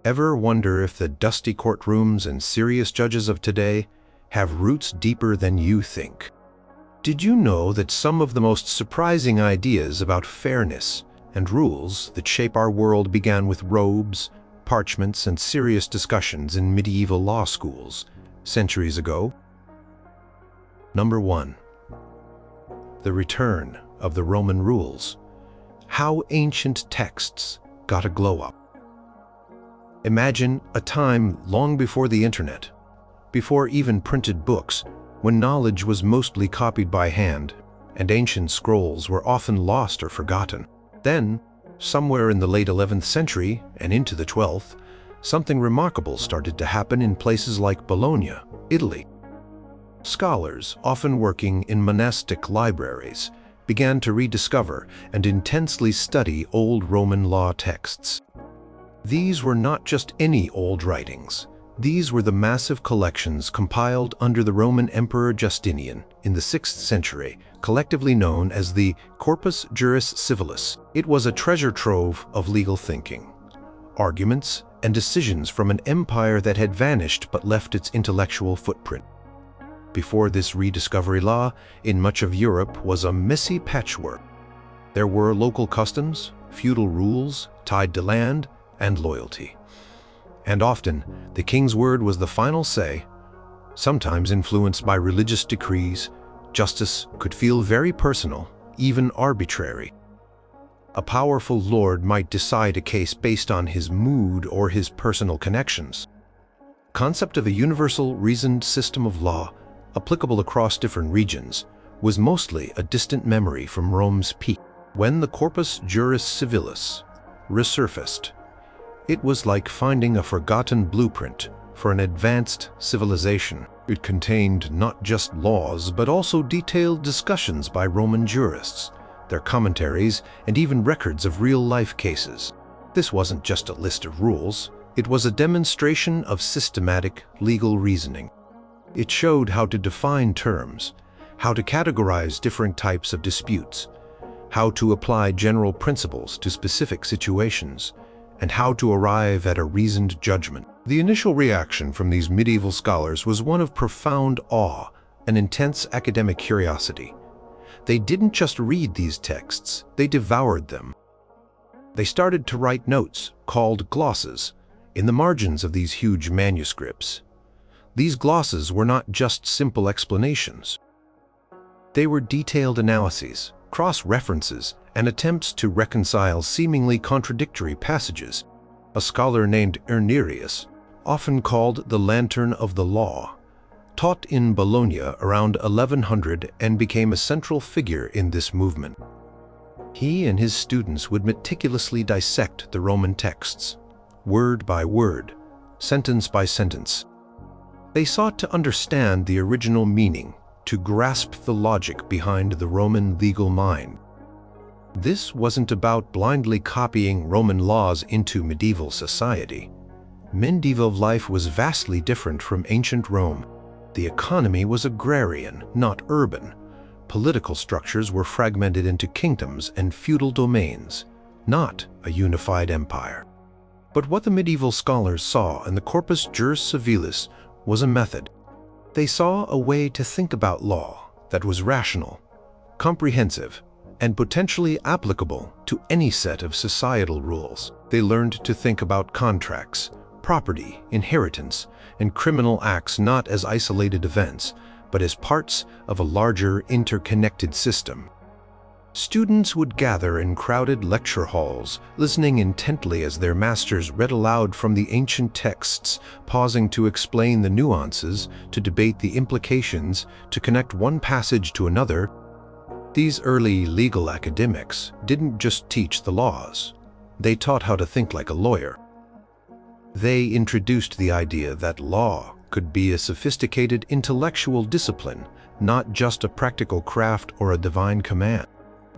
Ever wonder if the dusty courtrooms and serious judges of today have roots deeper than you think? Did you know that some of the most surprising ideas about fairness and rules that shape our world began with robes, parchments, and serious discussions in medieval law schools centuries ago? Number 1. The return of the Roman rules. How ancient texts got a glow-up. Imagine a time long before the internet, before even printed books, when knowledge was mostly copied by hand, and ancient scrolls were often lost or forgotten. Then, somewhere in the late 11th century and into the 12th, something remarkable started to happen in places like Bologna, Italy. Scholars, often working in monastic libraries, began to rediscover and intensely study old Roman law texts. These were not just any old writings. These were the massive collections compiled under the Roman Emperor Justinian in the 6th century, collectively known as the Corpus Juris Civilis. It was a treasure trove of legal thinking, arguments, and decisions from an empire that had vanished but left its intellectual footprint. Before this rediscovery, law in much of Europe was a messy patchwork. There were local customs, feudal rules tied to land and loyalty. And often, the king's word was the final say. Sometimes influenced by religious decrees, justice could feel very personal, even arbitrary. A powerful lord might decide a case based on his mood or his personal connections. The concept of a universal reasoned system of law, applicable across different regions, was mostly a distant memory from Rome's peak. When the Corpus Juris Civilis resurfaced, it was like finding a forgotten blueprint for an advanced civilization. It contained not just laws, but also detailed discussions by Roman jurists, their commentaries, and even records of real-life cases. This wasn't just a list of rules. It was a demonstration of systematic legal reasoning. It showed how to define terms, how to categorize different types of disputes, how to apply general principles to specific situations, and how to arrive at a reasoned judgment. The initial reaction from these medieval scholars was one of profound awe and intense academic curiosity. They didn't just read these texts, they devoured them. They started to write notes, called glosses, in the margins of these huge manuscripts. These glosses were not just simple explanations. They were detailed analyses, cross-references, and attempts to reconcile seemingly contradictory passages. A scholar named Irnerius, often called the Lantern of the Law, taught in Bologna around 1100 and became a central figure in this movement. He and his students would meticulously dissect the Roman texts, word by word, sentence by sentence. They sought to understand the original meaning, to grasp the logic behind the Roman legal mind. This wasn't about blindly copying Roman laws into medieval society. Medieval life was vastly different from ancient Rome. The economy was agrarian, not urban. Political structures were fragmented into kingdoms and feudal domains, not a unified empire. But what the medieval scholars saw in the Corpus Juris Civilis was a method. They saw a way to think about law that was rational, comprehensive, and potentially applicable to any set of societal rules. They learned to think about contracts, property, inheritance, and criminal acts not as isolated events, but as parts of a larger interconnected system. Students would gather in crowded lecture halls, listening intently as their masters read aloud from the ancient texts, pausing to explain the nuances, to debate the implications, to connect one passage to another. These early legal academics didn't just teach the laws. They taught how to think like a lawyer. They introduced the idea that law could be a sophisticated intellectual discipline, not just a practical craft or a divine command.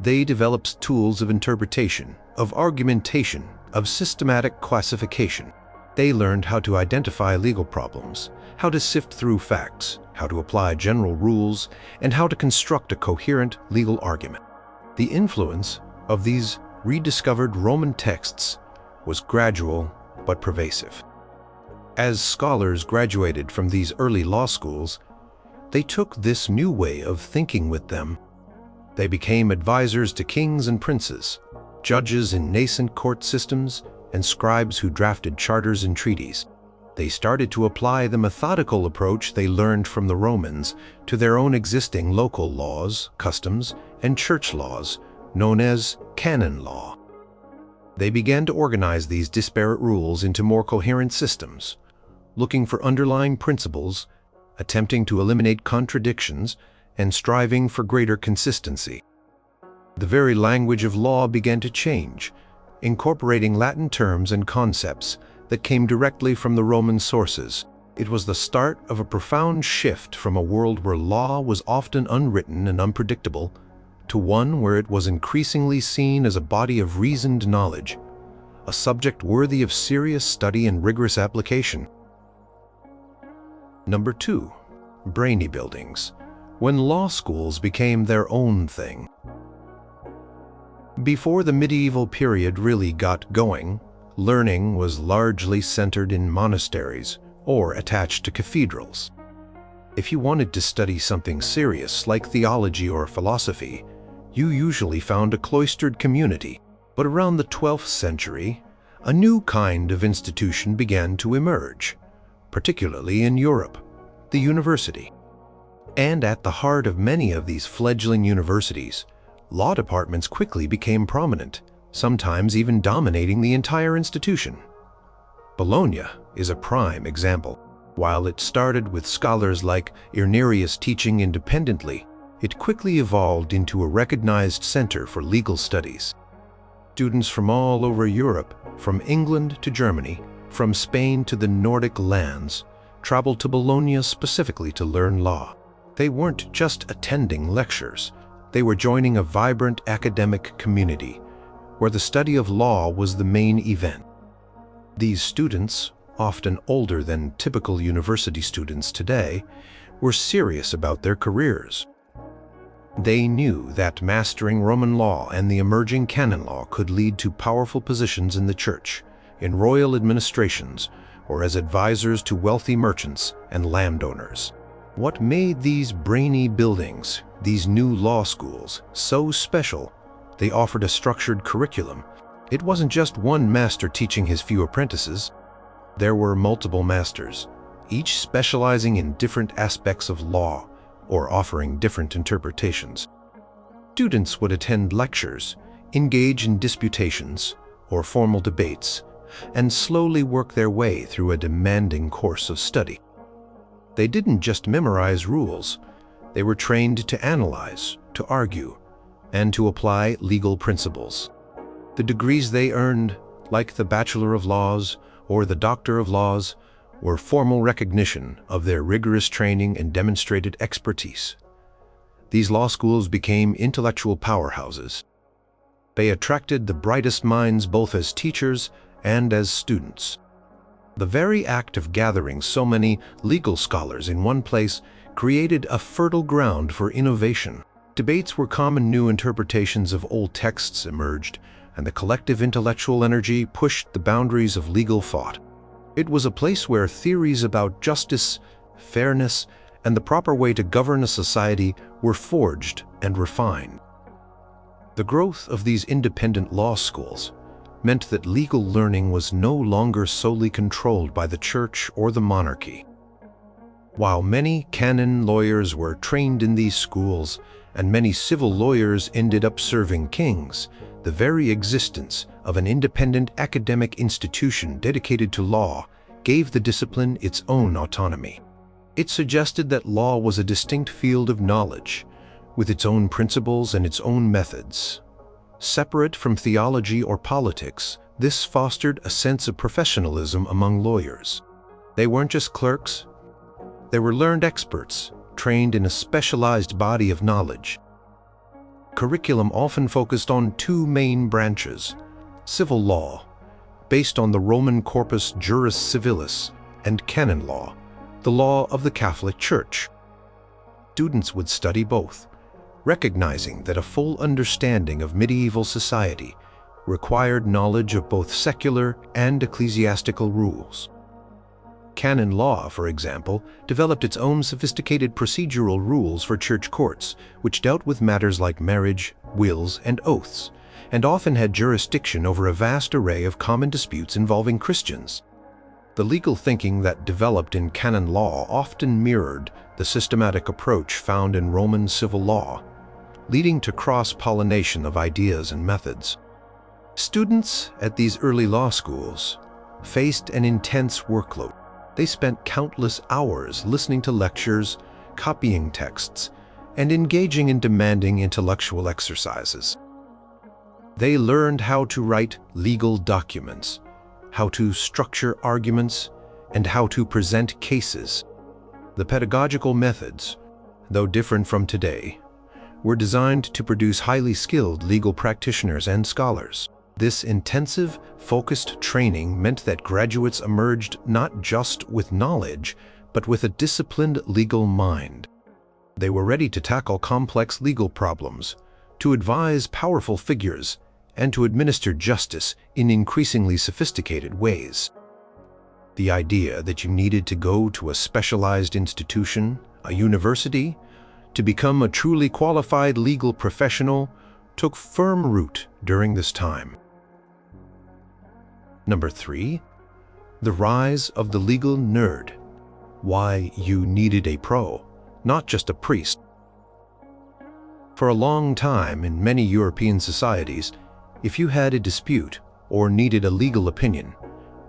They developed tools of interpretation, of argumentation, of systematic classification. They learned how to identify legal problems, how to sift through facts, how to apply general rules, and how to construct a coherent legal argument. The influence of these rediscovered Roman texts was gradual but pervasive. As scholars graduated from these early law schools, they took this new way of thinking with them. They became advisors to kings and princes, judges in nascent court systems, and scribes who drafted charters and treaties. They started to apply the methodical approach they learned from the Romans to their own existing local laws, customs, and church laws, known as canon law. They began to organize these disparate rules into more coherent systems, looking for underlying principles, attempting to eliminate contradictions, and striving for greater consistency. The very language of law began to change, incorporating Latin terms and concepts that came directly from the Roman sources. It was the start of a profound shift from a world where law was often unwritten and unpredictable to one where it was increasingly seen as a body of reasoned knowledge, a subject worthy of serious study and rigorous application. Number 2. Brainy buildings. When law schools became their own thing. Before the medieval period really got going, learning was largely centered in monasteries or attached to cathedrals. If you wanted to study something serious like theology or philosophy, you usually found a cloistered community. But around the 12th century, a new kind of institution began to emerge, particularly in Europe, the university. And at the heart of many of these fledgling universities, law departments quickly became prominent, sometimes even dominating the entire institution. Bologna is a prime example. While it started with scholars like Irnerius teaching independently, it quickly evolved into a recognized center for legal studies. Students from all over Europe, from England to Germany, from Spain to the Nordic lands, traveled to Bologna specifically to learn law. They weren't just attending lectures, they were joining a vibrant academic community where the study of law was the main event. These students, often older than typical university students today, were serious about their careers. They knew that mastering Roman law and the emerging canon law could lead to powerful positions in the church, in royal administrations, or as advisors to wealthy merchants and landowners. What made these brainy buildings, these new law schools, so special? They offered a structured curriculum. It wasn't just one master teaching his few apprentices. There were multiple masters, each specializing in different aspects of law or offering different interpretations. Students would attend lectures, engage in disputations or formal debates, and slowly work their way through a demanding course of study. They didn't just memorize rules, they were trained to analyze, to argue, and to apply legal principles. The degrees they earned, like the Bachelor of Laws or the Doctor of Laws, were formal recognition of their rigorous training and demonstrated expertise. These law schools became intellectual powerhouses. They attracted the brightest minds both as teachers and as students. The very act of gathering so many legal scholars in one place created a fertile ground for innovation. Debates where common new interpretations of old texts emerged, and the collective intellectual energy pushed the boundaries of legal thought. It was a place where theories about justice, fairness, and the proper way to govern a society were forged and refined. The growth of these independent law schools meant that legal learning was no longer solely controlled by the church or the monarchy. While many canon lawyers were trained in these schools, and many civil lawyers ended up serving kings, the very existence of an independent academic institution dedicated to law gave the discipline its own autonomy. It suggested that law was a distinct field of knowledge, with its own principles and its own methods. Separate from theology or politics, this fostered a sense of professionalism among lawyers. They weren't just clerks, they were learned experts, trained in a specialized body of knowledge. Curriculum often focused on two main branches: civil law, based on the Roman Corpus Juris Civilis, and canon law, the law of the Catholic Church. Students would study both, recognizing that a full understanding of medieval society required knowledge of both secular and ecclesiastical rules. Canon law, for example, developed its own sophisticated procedural rules for church courts, which dealt with matters like marriage, wills, and oaths, and often had jurisdiction over a vast array of common disputes involving Christians. The legal thinking that developed in canon law often mirrored the systematic approach found in Roman civil law, leading to cross-pollination of ideas and methods. Students at these early law schools faced an intense workload. They spent countless hours listening to lectures, copying texts, and engaging in demanding intellectual exercises. They learned how to write legal documents, how to structure arguments, and how to present cases. The pedagogical methods, though different from today, were designed to produce highly skilled legal practitioners and scholars. This intensive, focused training meant that graduates emerged not just with knowledge, but with a disciplined legal mind. They were ready to tackle complex legal problems, to advise powerful figures, and to administer justice in increasingly sophisticated ways. The idea that you needed to go to a specialized institution, a university, to become a truly qualified legal professional took firm root during this time. Number 3, the rise of the legal nerd. Why you needed a pro, not just a priest. For a long time in many European societies, if you had a dispute or needed a legal opinion,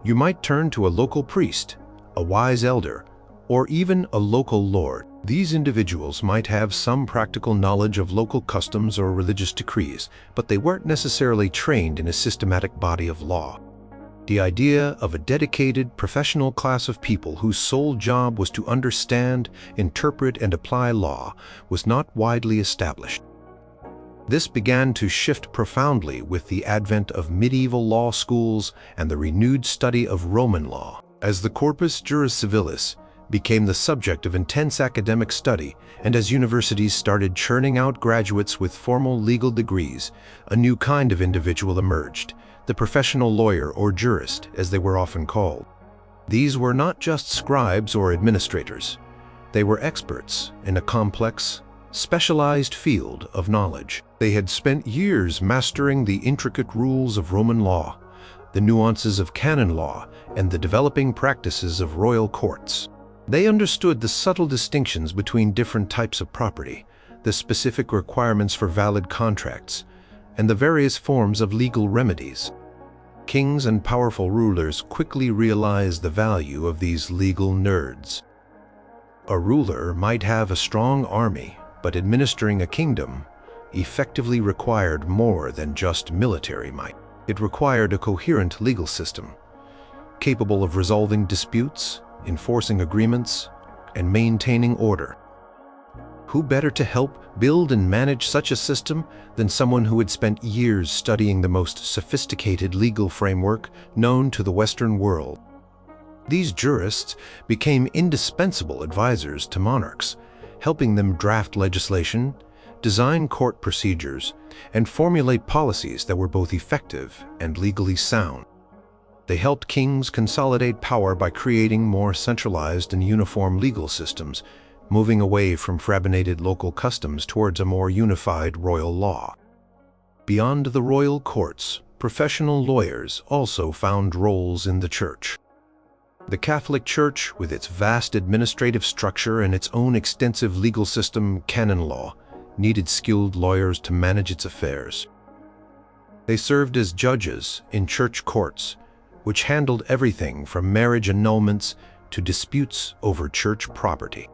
you might turn to a local priest, a wise elder, or even a local lord. These individuals might have some practical knowledge of local customs or religious decrees, but they weren't necessarily trained in a systematic body of law. The idea of a dedicated, professional class of people whose sole job was to understand, interpret, and apply law was not widely established. This began to shift profoundly with the advent of medieval law schools and the renewed study of Roman law. As the Corpus Juris Civilis became the subject of intense academic study, and as universities started churning out graduates with formal legal degrees, a new kind of individual emerged, the professional lawyer or jurist, as they were often called. These were not just scribes or administrators. They were experts in a complex, specialized field of knowledge. They had spent years mastering the intricate rules of Roman law, the nuances of canon law, and the developing practices of royal courts. They understood the subtle distinctions between different types of property, the specific requirements for valid contracts, and the various forms of legal remedies. Kings and powerful rulers quickly realized the value of these legal nerds. A ruler might have a strong army, but administering a kingdom effectively required more than just military might. It required a coherent legal system, capable of resolving disputes, enforcing agreements, and maintaining order. Who better to help build and manage such a system than someone who had spent years studying the most sophisticated legal framework known to the Western world? These jurists became indispensable advisors to monarchs, helping them draft legislation, design court procedures, and formulate policies that were both effective and legally sound. They helped kings consolidate power by creating more centralized and uniform legal systems, moving away from fragmented local customs towards a more unified royal law. Beyond the royal courts, professional lawyers also found roles in the church. The Catholic Church, with its vast administrative structure and its own extensive legal system, canon law, needed skilled lawyers to manage its affairs. They served as judges in church courts, which handled everything from marriage annulments to disputes over church property.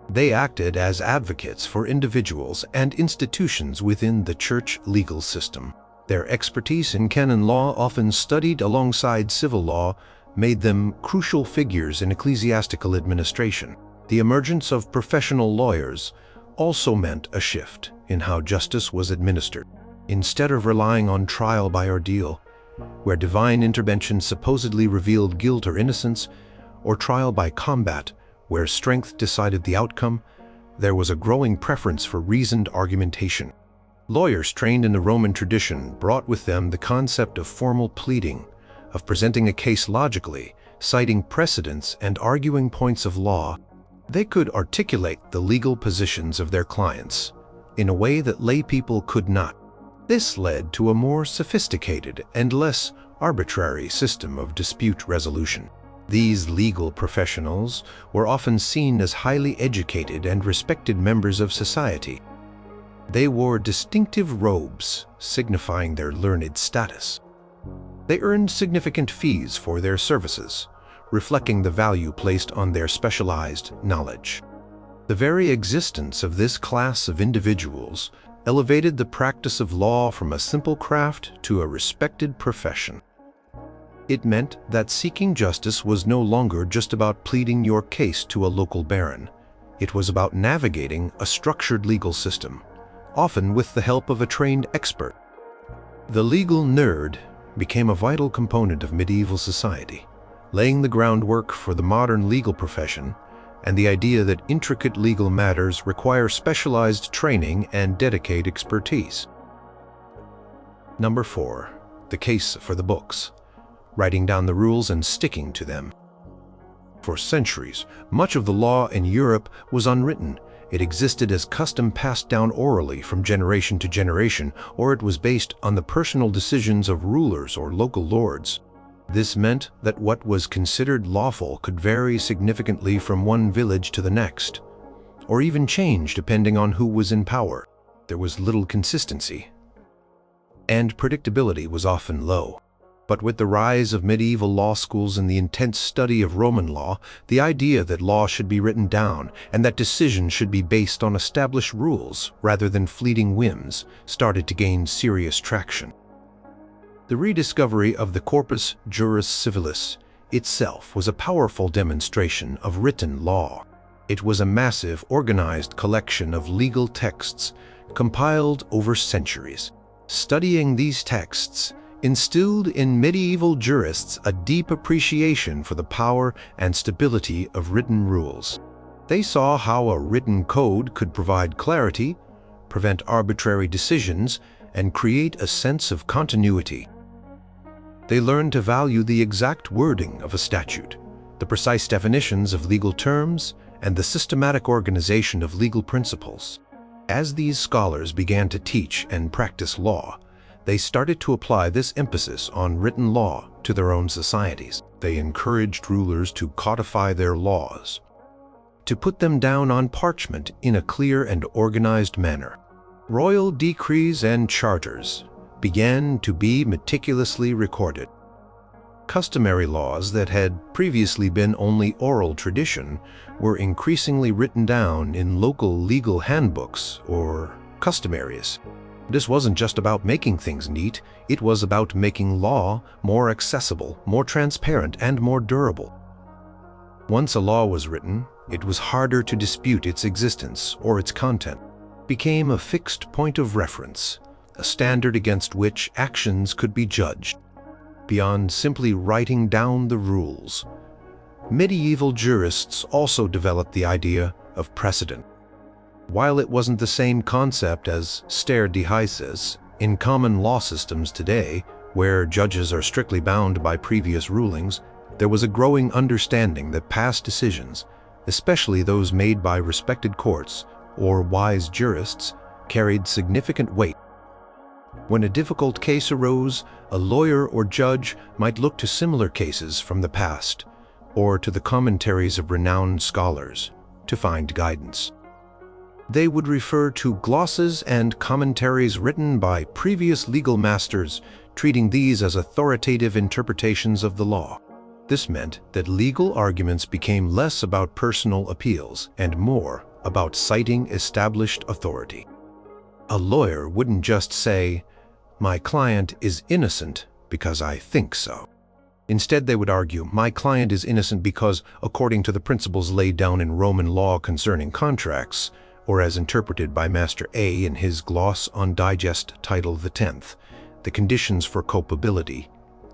They acted as advocates for individuals and institutions within the church legal system. Their expertise in canon law, often studied alongside civil law, made them crucial figures in ecclesiastical administration. The emergence of professional lawyers also meant a shift in how justice was administered. Instead of relying on trial by ordeal, where divine intervention supposedly revealed guilt or innocence, or trial by combat, where strength decided the outcome, there was a growing preference for reasoned argumentation. Lawyers trained in the Roman tradition brought with them the concept of formal pleading, of presenting a case logically, citing precedents and arguing points of law. They could articulate the legal positions of their clients in a way that lay people could not. This led to a more sophisticated and less arbitrary system of dispute resolution. These legal professionals were often seen as highly educated and respected members of society. They wore distinctive robes, signifying their learned status. They earned significant fees for their services, reflecting the value placed on their specialized knowledge. The very existence of this class of individuals elevated the practice of law from a simple craft to a respected profession. It meant that seeking justice was no longer just about pleading your case to a local baron. It was about navigating a structured legal system, often with the help of a trained expert. The legal nerd became a vital component of medieval society, laying the groundwork for the modern legal profession and the idea that intricate legal matters require specialized training and dedicated expertise. Number 4. The case for the books. Writing down the rules and sticking to them. For centuries, much of the law in Europe was unwritten. It existed as custom passed down orally from generation to generation, or it was based on the personal decisions of rulers or local lords. This meant that what was considered lawful could vary significantly from one village to the next, or even change depending on who was in power. There was little consistency, and predictability was often low. But with the rise of medieval law schools and the intense study of Roman law, the idea that law should be written down and that decisions should be based on established rules rather than fleeting whims started to gain serious traction. The rediscovery of the Corpus Juris Civilis itself was a powerful demonstration of written law. It was a massive, organized collection of legal texts compiled over centuries. Studying these texts instilled in medieval jurists a deep appreciation for the power and stability of written rules. They saw how a written code could provide clarity, prevent arbitrary decisions, and create a sense of continuity. They learned to value the exact wording of a statute, the precise definitions of legal terms, and the systematic organization of legal principles. As these scholars began to teach and practice law, they started to apply this emphasis on written law to their own societies. They encouraged rulers to codify their laws, to put them down on parchment in a clear and organized manner. Royal decrees and charters began to be meticulously recorded. Customary laws that had previously been only oral tradition were increasingly written down in local legal handbooks or customaries. This wasn't just about making things neat, it was about making law more accessible, more transparent, and more durable. Once a law was written, it was harder to dispute its existence or its content. It became a fixed point of reference, a standard against which actions could be judged. Beyond simply writing down the rules, medieval jurists also developed the idea of precedent. While it wasn't the same concept as stare decisis in common law systems today, where judges are strictly bound by previous rulings, there was a growing understanding that past decisions, especially those made by respected courts or wise jurists, carried significant weight. When a difficult case arose, a lawyer or judge might look to similar cases from the past or to the commentaries of renowned scholars to find guidance. They would refer to glosses and commentaries written by previous legal masters, treating these as authoritative interpretations of the law. This meant that legal arguments became less about personal appeals and more about citing established authority. A lawyer wouldn't just say, "My client is innocent because I think so." Instead, they would argue, "My client is innocent because, according to the principles laid down in Roman law concerning contracts, or as interpreted by Master A in his gloss on Digest Title the 10th, the conditions for culpability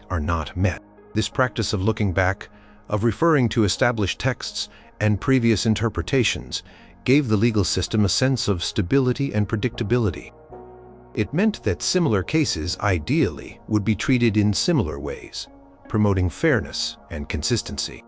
are not met." This practice of looking back, of referring to established texts and previous interpretations, gave the legal system a sense of stability and predictability. It meant that similar cases, ideally, would be treated in similar ways, promoting fairness and consistency.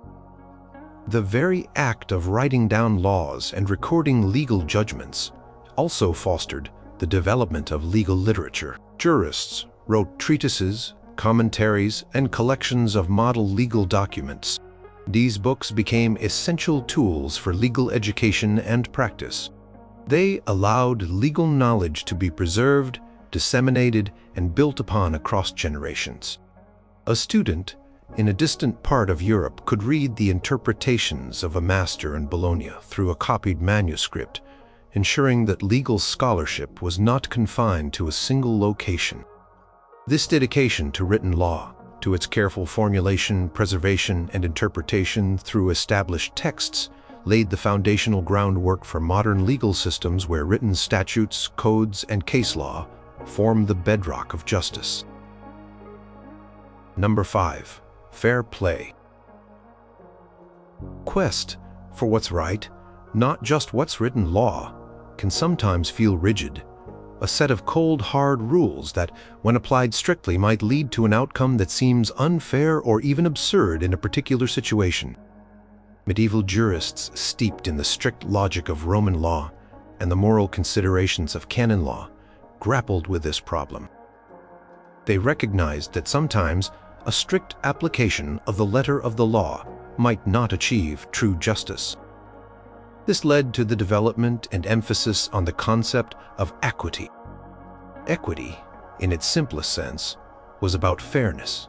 The very act of writing down laws and recording legal judgments also fostered the development of legal literature. Jurists wrote treatises, commentaries, and collections of model legal documents. These books became essential tools for legal education and practice. They allowed legal knowledge to be preserved, disseminated, and built upon across generations. A student in a distant part of Europe could read the interpretations of a master in Bologna through a copied manuscript, ensuring that legal scholarship was not confined to a single location. This dedication to written law, to its careful formulation, preservation, and interpretation through established texts, laid the foundational groundwork for modern legal systems where written statutes, codes, and case law form the bedrock of justice. Number 5. Fair play. Quest for what's right, not just what's written law, can sometimes feel rigid, a set of cold, hard rules that, when applied strictly, might lead to an outcome that seems unfair or even absurd in a particular situation. Medieval jurists, steeped in the strict logic of Roman law and the moral considerations of canon law, grappled with this problem. They recognized that sometimes a strict application of the letter of the law might not achieve true justice. This led to the development and emphasis on the concept of equity. Equity, in its simplest sense, was about fairness,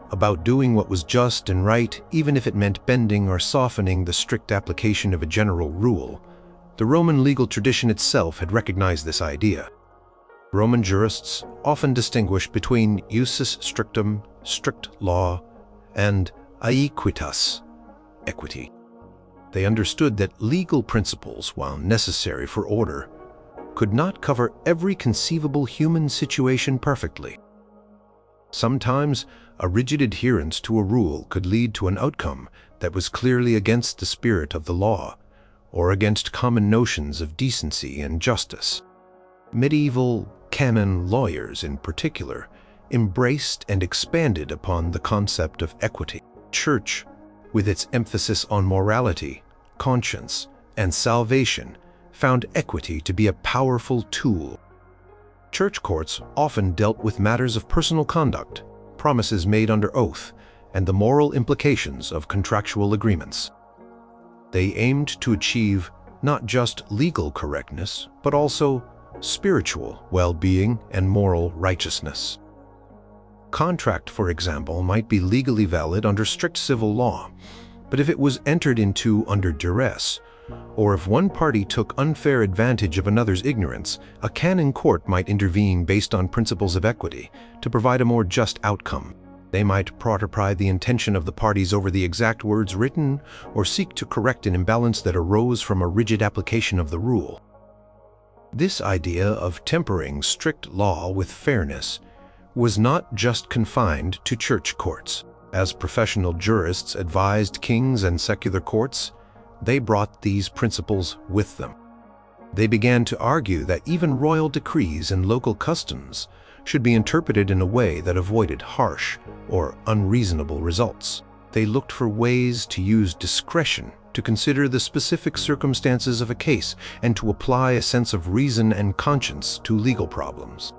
about doing what was just and right even if it meant bending or softening the strict application of a general rule. The Roman legal tradition itself had recognized this idea. Roman jurists often distinguished between ius strictum, strict law, and aequitas, equity. They understood that legal principles, while necessary for order, could not cover every conceivable human situation perfectly. Sometimes, a rigid adherence to a rule could lead to an outcome that was clearly against the spirit of the law, or against common notions of decency and justice. Medieval canon lawyers, in particular, embraced and expanded upon the concept of equity. Church, with its emphasis on morality, conscience, and salvation, found equity to be a powerful tool. Church courts often dealt with matters of personal conduct, promises made under oath, and the moral implications of contractual agreements. They aimed to achieve not just legal correctness, but also spiritual well-being and moral righteousness. Contract, for example, might be legally valid under strict civil law, but if it was entered into under duress, or if one party took unfair advantage of another's ignorance, a canon court might intervene based on principles of equity to provide a more just outcome. They might prioritize the intention of the parties over the exact words written, or seek to correct an imbalance that arose from a rigid application of the rule. This idea of tempering strict law with fairness was not just confined to church courts. As professional jurists advised kings and secular courts, they brought these principles with them. They began to argue that even royal decrees and local customs should be interpreted in a way that avoided harsh or unreasonable results. They looked for ways to use discretion to consider the specific circumstances of a case and to apply a sense of reason and conscience to legal problems.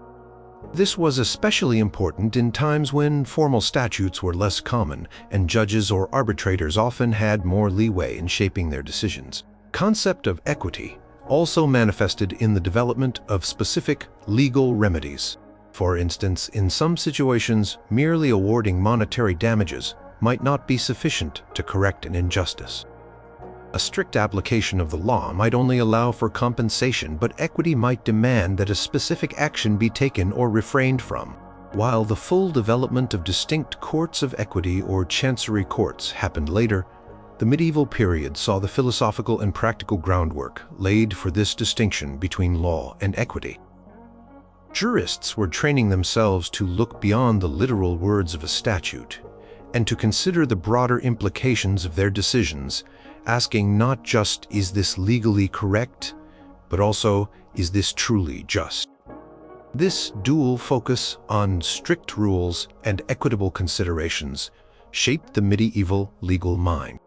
This was especially important in times when formal statutes were less common and judges or arbitrators often had more leeway in shaping their decisions. The concept of equity also manifested in the development of specific legal remedies. For instance, in some situations, merely awarding monetary damages might not be sufficient to correct an injustice. A strict application of the law might only allow for compensation, but equity might demand that a specific action be taken or refrained from. While the full development of distinct courts of equity or chancery courts happened later, the medieval period saw the philosophical and practical groundwork laid for this distinction between law and equity. Jurists were training themselves to look beyond the literal words of a statute and to consider the broader implications of their decisions, asking not just, is this legally correct, but also, is this truly just? This dual focus on strict rules and equitable considerations shaped the medieval legal mind.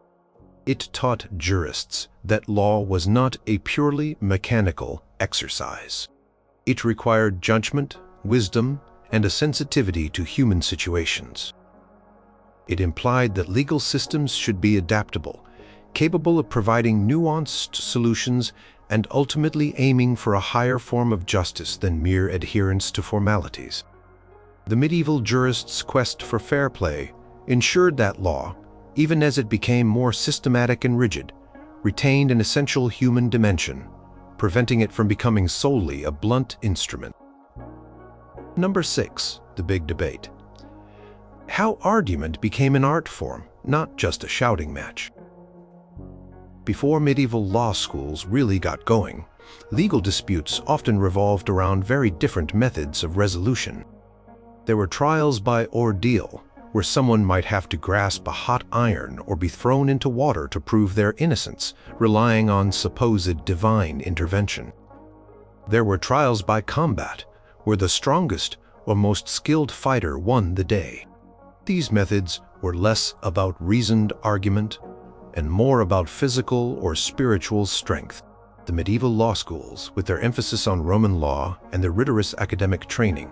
It taught jurists that law was not a purely mechanical exercise. It required judgment, wisdom, and a sensitivity to human situations. It implied that legal systems should be adaptable, capable of providing nuanced solutions and ultimately aiming for a higher form of justice than mere adherence to formalities. The medieval jurists' quest for fair play ensured that law, even as it became more systematic and rigid, retained an essential human dimension, preventing it from becoming solely a blunt instrument. Number 6, the big debate. How argument became an art form, not just a shouting match. Before medieval law schools really got going, legal disputes often revolved around very different methods of resolution. There were trials by ordeal, where someone might have to grasp a hot iron or be thrown into water to prove their innocence, relying on supposed divine intervention. There were trials by combat, where the strongest or most skilled fighter won the day. These methods were less about reasoned argument and more about physical or spiritual strength. The medieval law schools, with their emphasis on Roman law and their rigorous academic training,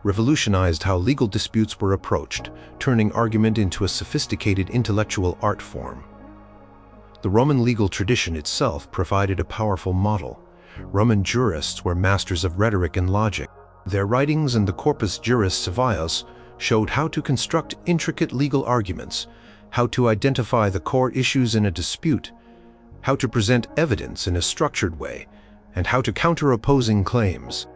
revolutionized how legal disputes were approached, turning argument into a sophisticated intellectual art form. The Roman legal tradition itself provided a powerful model. Roman jurists were masters of rhetoric and logic. Their writings in the Corpus Juris Civilis showed how to construct intricate legal arguments, how to identify the core issues in a dispute, how to present evidence in a structured way, and how to counter opposing claims.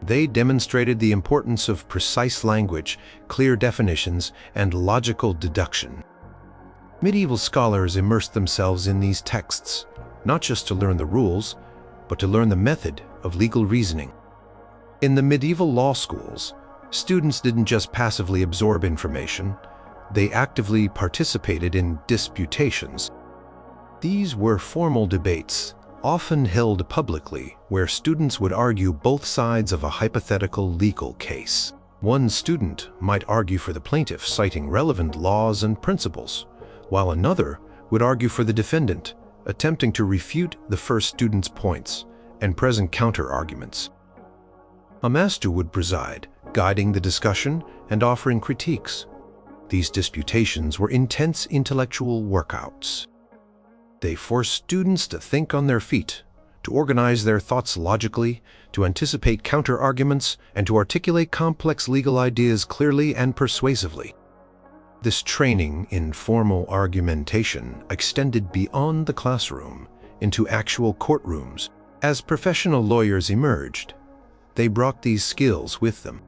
They demonstrated the importance of precise language, clear definitions, and logical deduction. Medieval scholars immersed themselves in these texts, not just to learn the rules, but to learn the method of legal reasoning. In the medieval law schools, students didn't just passively absorb information, they actively participated in disputations. These were formal debates, often held publicly, where students would argue both sides of a hypothetical legal case. One student might argue for the plaintiff, citing relevant laws and principles, while another would argue for the defendant, attempting to refute the first student's points and present counter-arguments. A master would preside, guiding the discussion and offering critiques. These disputations were intense intellectual workouts. They forced students to think on their feet, to organize their thoughts logically, to anticipate counter-arguments, and to articulate complex legal ideas clearly and persuasively. This training in formal argumentation extended beyond the classroom into actual courtrooms. As professional lawyers emerged, they brought these skills with them.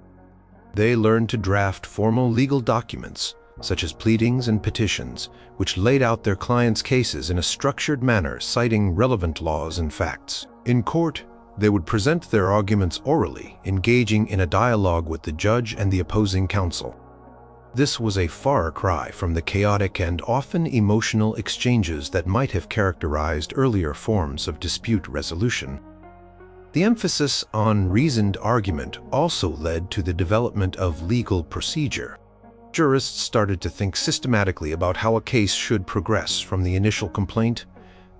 They learned to draft formal legal documents, such as pleadings and petitions, which laid out their clients' cases in a structured manner, citing relevant laws and facts. In court, they would present their arguments orally, engaging in a dialogue with the judge and the opposing counsel. This was a far cry from the chaotic and often emotional exchanges that might have characterized earlier forms of dispute resolution. The emphasis on reasoned argument also led to the development of legal procedure. Jurists started to think systematically about how a case should progress from the initial complaint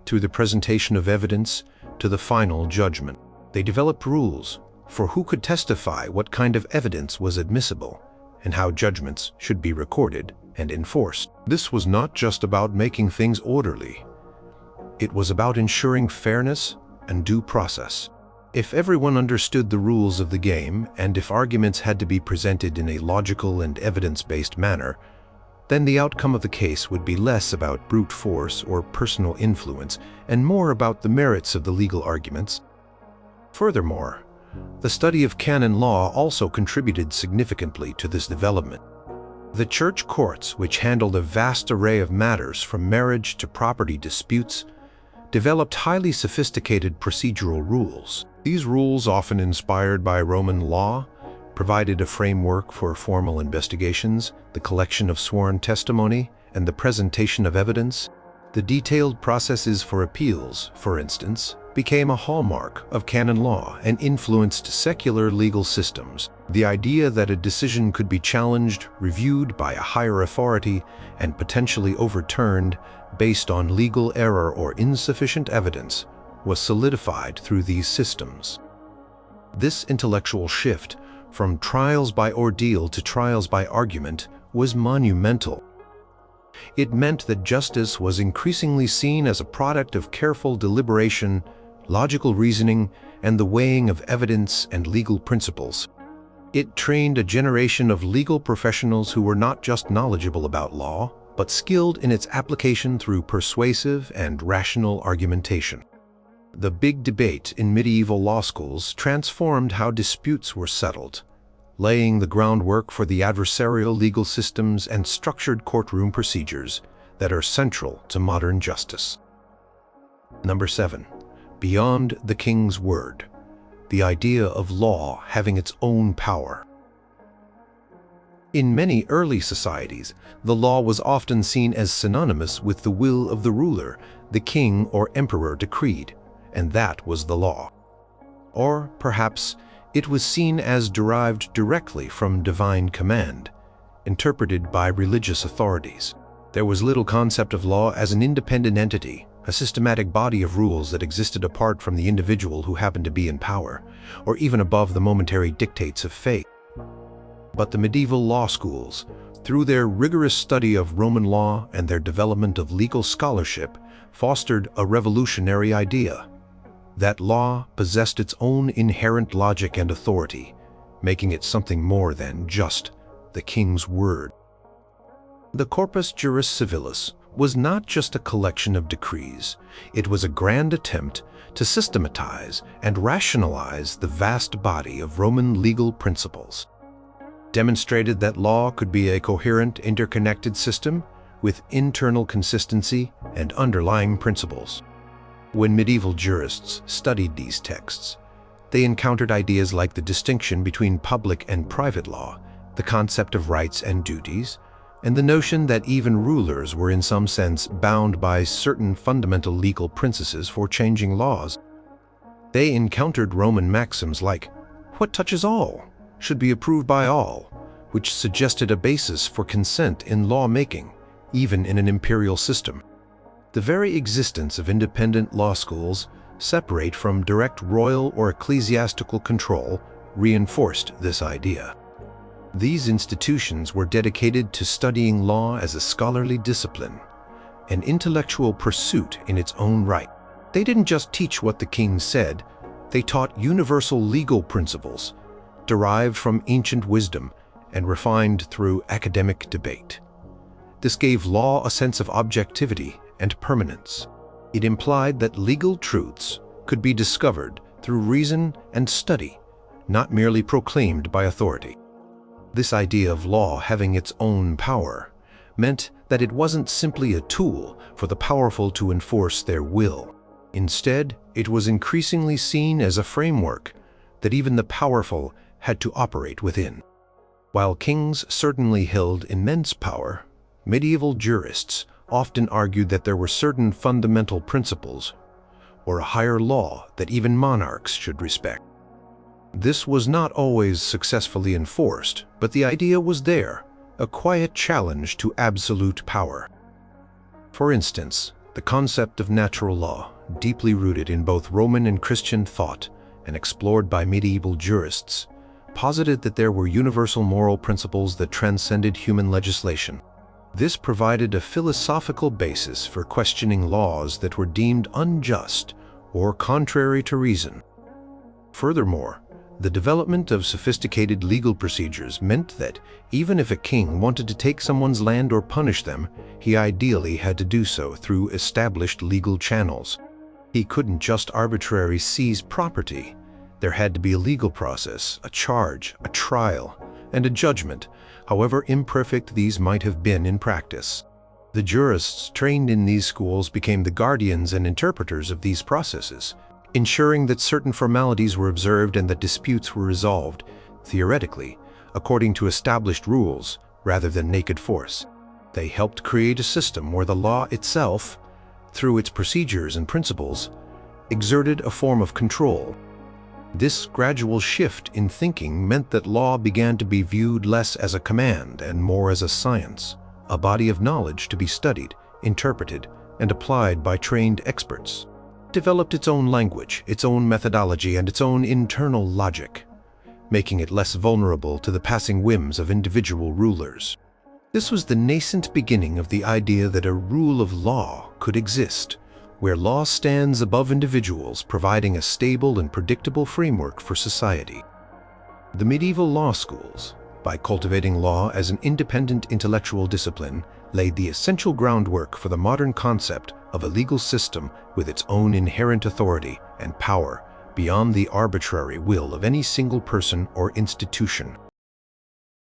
to the presentation of evidence to the final judgment. They developed rules for who could testify, what kind of evidence was admissible, and how judgments should be recorded and enforced. This was not just about making things orderly. It was about ensuring fairness and due process. If everyone understood the rules of the game, and if arguments had to be presented in a logical and evidence-based manner, then the outcome of the case would be less about brute force or personal influence and more about the merits of the legal arguments. Furthermore, the study of canon law also contributed significantly to this development. The church courts, which handled a vast array of matters from marriage to property disputes, developed highly sophisticated procedural rules. These rules, often inspired by Roman law, provided a framework for formal investigations, the collection of sworn testimony, and the presentation of evidence. The detailed processes for appeals, for instance, became a hallmark of canon law and influenced secular legal systems. The idea that a decision could be challenged, reviewed by a higher authority, and potentially overturned based on legal error or insufficient evidence was solidified through these systems. This intellectual shift from trials by ordeal to trials by argument was monumental. It meant that justice was increasingly seen as a product of careful deliberation, logical reasoning, and the weighing of evidence and legal principles. It trained a generation of legal professionals who were not just knowledgeable about law, but skilled in its application through persuasive and rational argumentation. The big debate in medieval law schools transformed how disputes were settled, laying the groundwork for the adversarial legal systems and structured courtroom procedures that are central to modern justice. Number 7. Beyond the king's word. The idea of law having its own power. In many early societies, the law was often seen as synonymous with the will of the ruler, the king or emperor decreed, and that was the law. Or perhaps it was seen as derived directly from divine command, interpreted by religious authorities. There was little concept of law as an independent entity, a systematic body of rules that existed apart from the individual who happened to be in power, or even above the momentary dictates of fate. But the medieval law schools, through their rigorous study of Roman law and their development of legal scholarship, fostered a revolutionary idea: that law possessed its own inherent logic and authority, making it something more than just the king's word. The Corpus Juris Civilis was not just a collection of decrees. It was a grand attempt to systematize and rationalize the vast body of Roman legal principles. Demonstrated that law could be a coherent, interconnected system with internal consistency and underlying principles. When medieval jurists studied these texts, they encountered ideas like the distinction between public and private law, the concept of rights and duties, and the notion that even rulers were in some sense bound by certain fundamental legal principles for changing laws. They encountered Roman maxims like, "What touches all should be approved by all," which suggested a basis for consent in lawmaking, even in an imperial system. The very existence of independent law schools, separate from direct royal or ecclesiastical control, reinforced this idea. These institutions were dedicated to studying law as a scholarly discipline, an intellectual pursuit in its own right. They didn't just teach what the king said, they taught universal legal principles, derived from ancient wisdom and refined through academic debate. This gave law a sense of objectivity and permanence. It implied that legal truths could be discovered through reason and study, not merely proclaimed by authority. This idea of law having its own power meant that it wasn't simply a tool for the powerful to enforce their will. Instead, it was increasingly seen as a framework that even the powerful had to operate within. While kings certainly held immense power, medieval jurists often argued that there were certain fundamental principles or a higher law that even monarchs should respect. This was not always successfully enforced, but the idea was there, a quiet challenge to absolute power. For instance, the concept of natural law, deeply rooted in both Roman and Christian thought and explored by medieval jurists, posited that there were universal moral principles that transcended human legislation. This provided a philosophical basis for questioning laws that were deemed unjust or contrary to reason. Furthermore, the development of sophisticated legal procedures meant that even if a king wanted to take someone's land or punish them, he ideally had to do so through established legal channels. He couldn't just arbitrarily seize property. There had to be a legal process, a charge, a trial, and a judgment, however imperfect these might have been in practice. The jurists trained in these schools became the guardians and interpreters of these processes, ensuring that certain formalities were observed and that disputes were resolved, theoretically, according to established rules rather than naked force. They helped create a system where the law itself, through its procedures and principles, exerted a form of control. This gradual shift in thinking meant that law began to be viewed less as a command and more as a science, a body of knowledge to be studied, interpreted, and applied by trained experts. It developed its own language, its own methodology, and its own internal logic, making it less vulnerable to the passing whims of individual rulers. This was the nascent beginning of the idea that a rule of law could exist, where law stands above individuals, providing a stable and predictable framework for society. The medieval law schools, by cultivating law as an independent intellectual discipline, laid the essential groundwork for the modern concept of a legal system with its own inherent authority and power beyond the arbitrary will of any single person or institution.